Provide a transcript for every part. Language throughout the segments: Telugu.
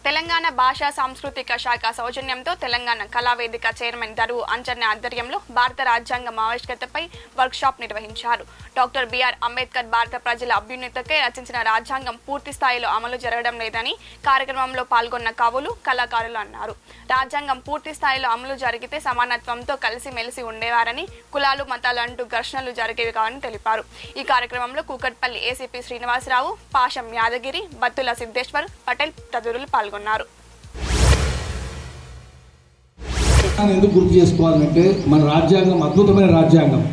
తెలంగాణ భాషా సాంస్కృతిక శాఖ సౌజన్యంతో తెలంగాణ కళావేదిక చైర్మన్ దరువు అంజన్న ఆధ్వర్యంలో భారత రాజ్యాంగం ఆవిష్కృతపై వర్క్షాప్ నిర్వహించారు. డాక్టర్ బిఆర్ అంబేద్కర్ భారత ప్రజల అభ్యున్నతికై రచించిన రాజ్యాంగం పూర్తి స్థాయిలో అమలు జరగడం లేదని కార్యక్రమంలో పాల్గొన్న కవులు, కళాకారులు అన్నారు. రాజ్యాంగం పూర్తి స్థాయిలో అమలు జరిగితే సమానత్వంతో కలిసిమెలిసి ఉండేవారని, కులాలు మతాలు అంటూ ఘర్షణలు జరిగేవి కావని తెలిపారు. ఈ కార్యక్రమంలో కూకట్పల్లి ఏసీపీ శ్రీనివాసరావు, పాషం యాదగిరి, బత్తుల సిద్ధేశ్వర్ పటేల్ తదితరులు పాల్గొన్నారు. ఎందుకు గుర్తు చేసుకోవాలంటే మన రాజ్యాంగం అద్భుతమైన రాజ్యాంగం,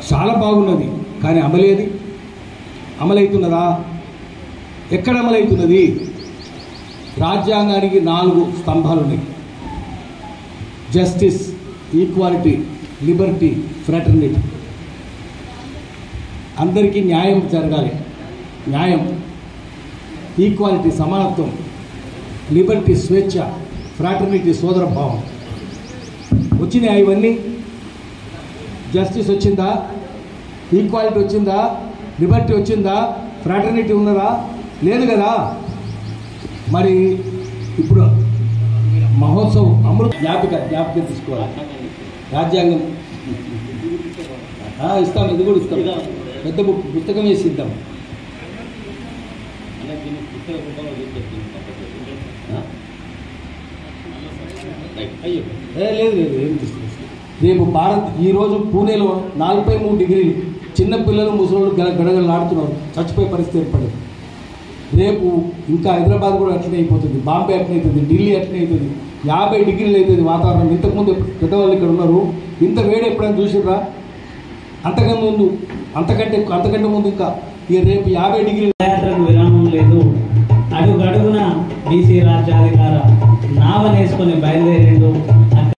చాలా బాగున్నది. కానీ అమలవుతున్నదా? ఎక్కడ అమలవుతున్నది? రాజ్యాంగానికి 4 స్తంభాలు ఉన్నాయి: జస్టిస్, ఈక్వాలిటీ, లిబర్టీ, ఫ్రాటర్నిటీ. అందరికీ న్యాయం జరగాలి. న్యాయం, ఈక్వాలిటీ సమానత్వం, లిబర్టీ స్వేచ్ఛ, ఫ్రాటర్నిటీ సోదరభావం. వచ్చినాయి ఇవన్నీ? జస్టిస్ వచ్చిందా? ఈక్వాలిటీ వచ్చిందా? లిబర్టీ వచ్చిందా? ఫ్రాటర్నిటీ ఉన్నదా? లేదు కదా. మరి ఇప్పుడు మహోత్సవం అమృత జ్ఞాపిక తీసుకోవాలి. రాజ్యాంగం ఇస్తాం, ఇది కూడా ఇస్తాం. పెద్ద పుస్తకం వేసి ఇద్దాం. లేదు ఏం తీసుకొస్తాం. రేపు ఈరోజు పూణేలో 43 డిగ్రీలు, చిన్న పిల్లలు ముసలోళ్ళు గడగడలాడుతున్నారు, చచ్చిపోయే పరిస్థితి ఏర్పడింది. రేపు ఇంకా హైదరాబాద్ కూడా అట్లనే అయిపోతుంది, బాంబే అట్లనే అవుతుంది, ఢిల్లీ అట్లనే అవుతుంది. 50 డిగ్రీలు అవుతుంది వాతావరణం. ఇంతకుముందు పెద్దవాళ్ళు ఇక్కడ ఉన్నారు, ఇంత వేడి ఎప్పుడైనా చూసిర్రా? అంతకంటే ముందు ఇంకా రేపు 50 డిగ్రీలు. యాత్రకు విరామం లేదు. అడుగడుగున బీసీ రాజ్యాధికార నావనేసుకొని బయలుదేరిండు.